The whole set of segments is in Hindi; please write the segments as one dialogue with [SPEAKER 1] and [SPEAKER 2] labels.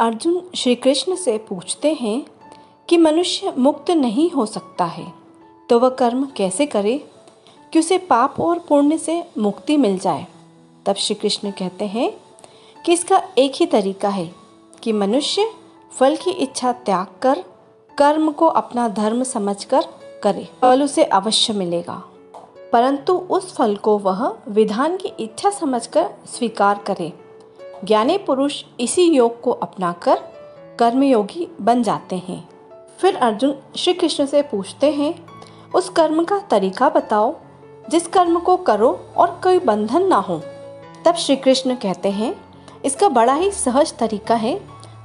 [SPEAKER 1] अर्जुन श्री कृष्ण से पूछते हैं कि मनुष्य मुक्त नहीं हो सकता है तो वह कर्म कैसे करे कि उसे पाप और पुण्य से मुक्ति मिल जाए। तब श्री कृष्ण कहते हैं कि इसका एक ही तरीका है कि मनुष्य फल की इच्छा त्याग कर कर्म को अपना धर्म समझकर करे। फल उसे अवश्य मिलेगा, परंतु उस फल को वह विधान की इच्छा समझकर स्वीकार करे। ज्ञानी पुरुष इसी योग को अपनाकर कर्मयोगी बन जाते हैं। फिर अर्जुन श्री कृष्ण से पूछते हैं, उस कर्म का तरीका बताओ जिस कर्म को करो और कोई बंधन ना हो। तब श्री कृष्ण कहते हैं, इसका बड़ा ही सहज तरीका है,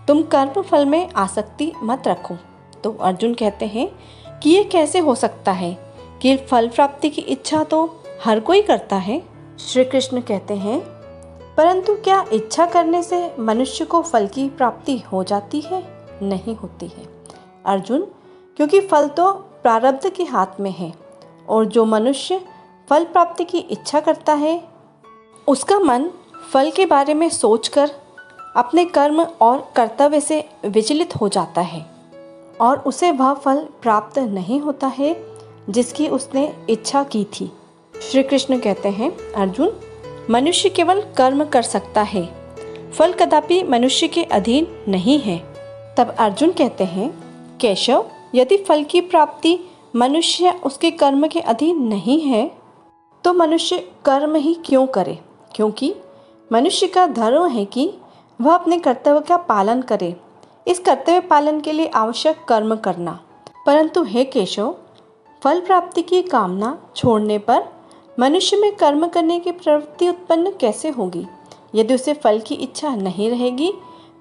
[SPEAKER 1] तुम कर्म फल में आसक्ति मत रखो। तो अर्जुन कहते हैं कि ये कैसे हो सकता है कि फल प्राप्ति की इच्छा तो हर कोई करता है। श्री कृष्ण कहते हैं, परंतु क्या इच्छा करने से मनुष्य को फल की प्राप्ति हो जाती है? नहीं होती है अर्जुन, क्योंकि फल तो प्रारब्ध के हाथ में है और जो मनुष्य फल प्राप्ति की इच्छा करता है उसका मन फल के बारे में सोचकर अपने कर्म और कर्तव्य से विचलित हो जाता है और उसे वह फल प्राप्त नहीं होता है जिसकी उसने इच्छा की थी। श्री कृष्ण कहते हैं, अर्जुन, मनुष्य केवल कर्म कर सकता है, फल कदापि मनुष्य के अधीन नहीं है। तब अर्जुन कहते हैं, केशव, यदि फल की प्राप्ति मनुष्य उसके कर्म के अधीन नहीं है तो मनुष्य कर्म ही क्यों करे? क्योंकि मनुष्य का धर्म है कि वह अपने कर्तव्य का पालन करे, इस कर्तव्य पालन के लिए आवश्यक कर्म करना। परंतु हे केशव, फल प्राप्ति की कामना छोड़ने पर मनुष्य में कर्म करने की प्रवृत्ति उत्पन्न कैसे होगी? यदि उसे फल की इच्छा नहीं रहेगी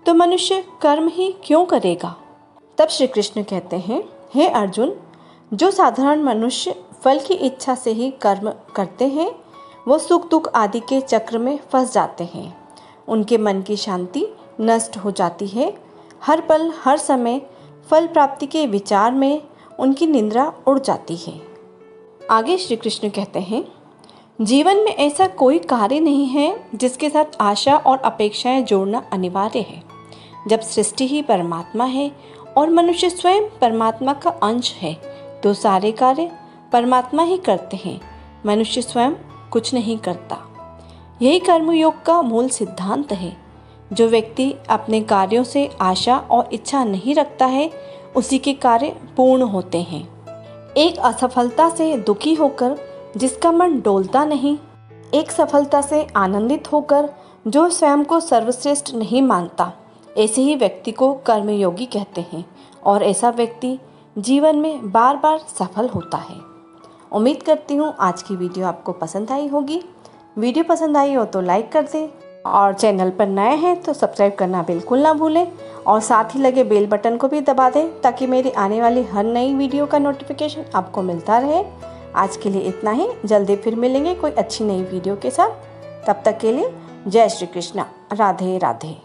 [SPEAKER 1] तो मनुष्य कर्म ही क्यों करेगा? तब श्री कृष्ण कहते हैं, हे अर्जुन, जो साधारण मनुष्य फल की इच्छा से ही कर्म करते हैं वो सुख दुख आदि के चक्र में फंस जाते हैं। उनके मन की शांति नष्ट हो जाती है। हर पल हर समय फल प्राप्ति के विचार में उनकी निंद्रा उड़ जाती है। आगे श्री कृष्ण कहते हैं, जीवन में ऐसा कोई कार्य नहीं है जिसके साथ आशा और अपेक्षाएं जोड़ना अनिवार्य है। जब सृष्टि ही परमात्मा है और मनुष्य स्वयं परमात्मा का अंश है तो सारे कार्य परमात्मा ही करते हैं, मनुष्य स्वयं कुछ नहीं करता। यही कर्मयोग का मूल सिद्धांत है। जो व्यक्ति अपने कार्यों से आशा और इच्छा नहीं रखता है उसी के कार्य पूर्ण होते हैं। एक असफलता से दुखी होकर जिसका मन डोलता नहीं, एक सफलता से आनंदित होकर जो स्वयं को सर्वश्रेष्ठ नहीं मानता, ऐसे ही व्यक्ति को कर्मयोगी कहते हैं और ऐसा व्यक्ति जीवन में बार बार सफल होता है। उम्मीद करती हूँ आज की वीडियो आपको पसंद आई होगी। वीडियो पसंद आई हो तो लाइक कर दें और चैनल पर नए हैं तो सब्सक्राइब करना बिल्कुल ना भूलें और साथ ही लगे बेल बटन को भी दबा दें ताकि मेरी आने वाली हर नई वीडियो का नोटिफिकेशन आपको मिलता रहे। आज के लिए इतना ही, जल्दी फिर मिलेंगे कोई अच्छी नई वीडियो के साथ। तब तक के लिए जय श्री कृष्णा, राधे राधे।